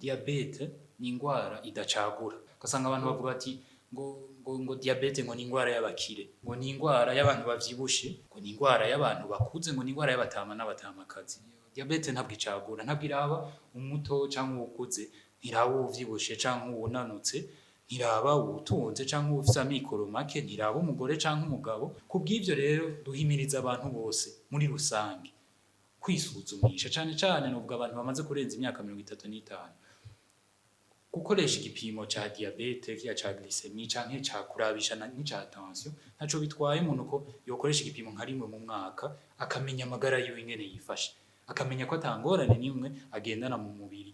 diabete ni ingwara idacagura. Ugasanga abantu bavuga ati ngo diabete ngo ni ingwara y'abakire, ngo ni ingwara y'abantu bavyibushe, ngo ni ingwara y'abantu bakuze, ngo ni ingwara y'abatama n'abatamakazi. Diabete ntabwo icagura, ntabwo iraba umuto canke uwukuze, ntiraba uwuvyibushe canke uwunanutse, ntiraba uwutunze canke uwufise amikoro make, ntiraba umugore canke umugabo. Kubw'ivyo rero duhimiriza abantu bose muri rusange kwisuzumisha, cane cane n'ubwo abantu bamaze kurenza imyaka 35, gukoresha igipimo ca diabete kiya ca glycemie canke ca kurabisha n'ca tension. Ntaco bitwaye umuntu ko yokoresha igipimo nka rimwe mu mwaka akamenya amagara yiwe ingene yifashe, akamenya ko atangorane nimwe agendana mu mubiri.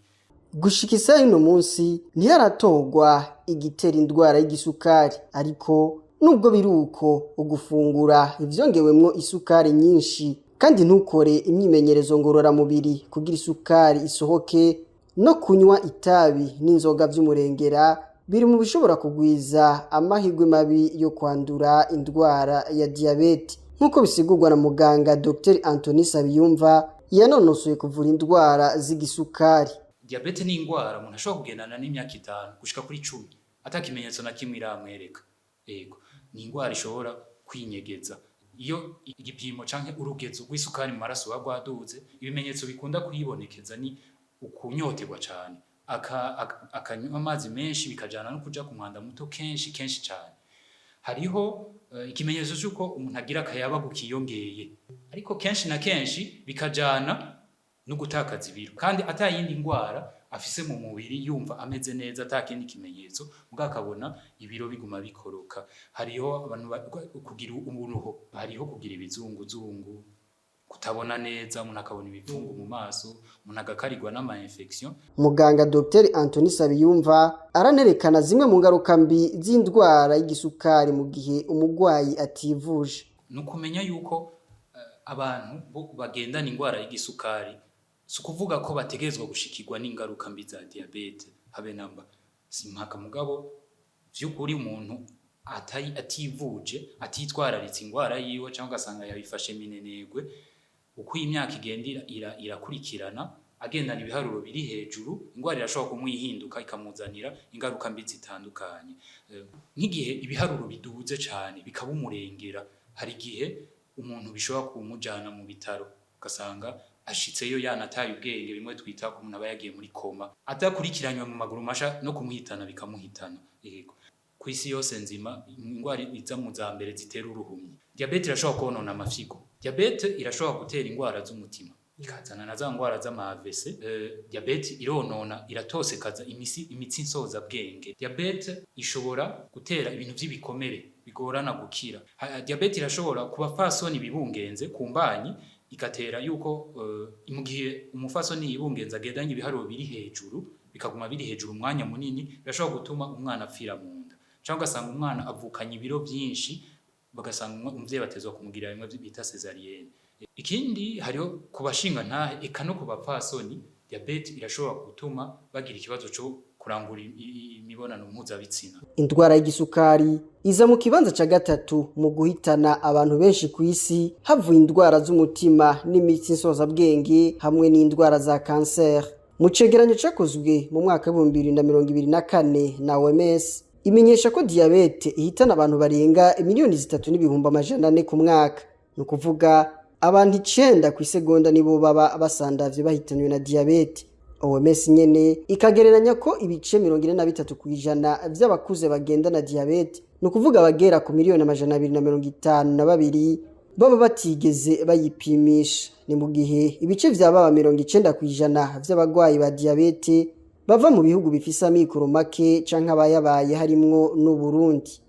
Gushika isaha ino munsi ntiharatorwa igitera indwara y'igisukari, ariko nubwo biruko ugufungura ivyongewemwo isukari nyinshi kandi ntukore imyimenyerezo ngororamubiri kugira isukari isohoke, no kunywa itabi n'inzoga vy'umurengera biri mu bishobora kugwiza amahirwe mabi yo kwandura indwara ya diabete, nk'uko bisigurwa na muganga Dr Anthony Sabiyumva yanonosoye kuvura indwara z'igisukari. Diabete ni ingwara umuntu ashobora kugendana n'imyaka 5 gushika kuri 10 atakimenyetso na kimwe iramwereka. Yego, ni ingwara ishobora kwinyegeza. Iyo igipimo canke urugezo rw'isukari mu maraso rwaduze, ibimenyetso bikunda kuyibonekeza ni ukunyoterwa cane, akanywa amazi menshi, bikajana no kuja ku mwanda muto kenshi cane. Hariho ikimenyetso cyuko umuntu agira akayabagu kiyongeye, ariko kenshi na kenshi bikajana no gutakaza ibiro, kandi atayindi ngwara afise mu mubiri yumva ameze neza atakindi kimenyetso, mugakabona ibiro biguma bikoroka. Hariho abantu kugira uburuho, hariho kugira ibizunguzungu, kutabona neza, umuntu akabona ibipfungu mu maso, umuntu agakarirwa n'ama infection. Muganga Dr Anthony Sabiyumva aranerekana zimwe mu ngaruka mbi z'indwara y'igisukari mu gihe umugwayi ativuje. Nukumenya yuko abantu bagendana ingwara y'igisukari si kuvuga ko bategezwa gushikirwa n'ingaruka mbi za diabete, habe namba. Simpaka mugabo vy'ukuri umuntu ativuje, atitwararitse ingwara yiwe cyangwa gasanga yabifashe minenegwe, uko imyaka igenda irakurikirana agendana ibiharuro biri hejuru, ingwara irashobora kumwihinduka ikamuzanira ingaruka mbi zitandukanye. Nk'igihe ibiharuro biduze cyane bikaba umurengera, hari igihe umuntu bishobora kumujana mu bitaro, ugasanga ashitseyo yanataye ubwenge, bimwe twita ko umuntu aba yagiye muri koma, atakurikiranywe mu maguru masha no kumuhitana bikamuhitana. Yego, kwisi yose nzima ingwara iza mu za mbere zitera uruhumyi. Diabete irashobora konona amafyigo, diabete irashobora gutera ingwara z'umutima, ikazana na za ngwara z'amavese. Diabete ironona, iratosekaza imitsi nsoza bwenge. Diabete ishobora gutera ibintu vy'ibikomere bigorana gukira. Diabete irashobora kuba fasoni bibungenze kumbanyi, igatera yuko mu gihe umufasoni yibungenza agendanye ibiharuro biri hejuru, bikaguma biri hejuru umwanya munini, birashobora gutuma umwana apfira mu nda, cyangwa gasanga umwana avukanye ibiro byinshi, bagasanga umuvyeyi batezwa kumugira bimwe bita cesarienne. Ikindi hariho kubashinga ntahe eka no kubapfasoni, diabete irashobora gutuma bagira ikibazo cyo kurangura imibonano mpuzabitsina. Indwara y'igisukari iza mu kibanza ca gatatu mu guhitana abantu benshi ku isi, havuye indwara z'umutima n'imitsi nsoza bwenge hamwe n'indwara za cancer. Mu cegeranyo cakozwe mu mwaka wa 2024 na OMS imenyesha ko diabete ihitana abantu barenga 3,400,000 ku mwaka. No kuvuga abantu 9 ku isegonda nibo baba basandavye bahitanywe na diabete. OMS nyene ikagereranya ko ibice 43% vy'abakuze bagendana diabete, no kuvuga bagera ku 252,000 baba batigeze bayipimisha. Ni mu gihe ibice vy'ababa 90% vy'abagwayi ba diabete bava mu bihugu bifise amikoro make canke abayabaye harimwo n'u Burundi.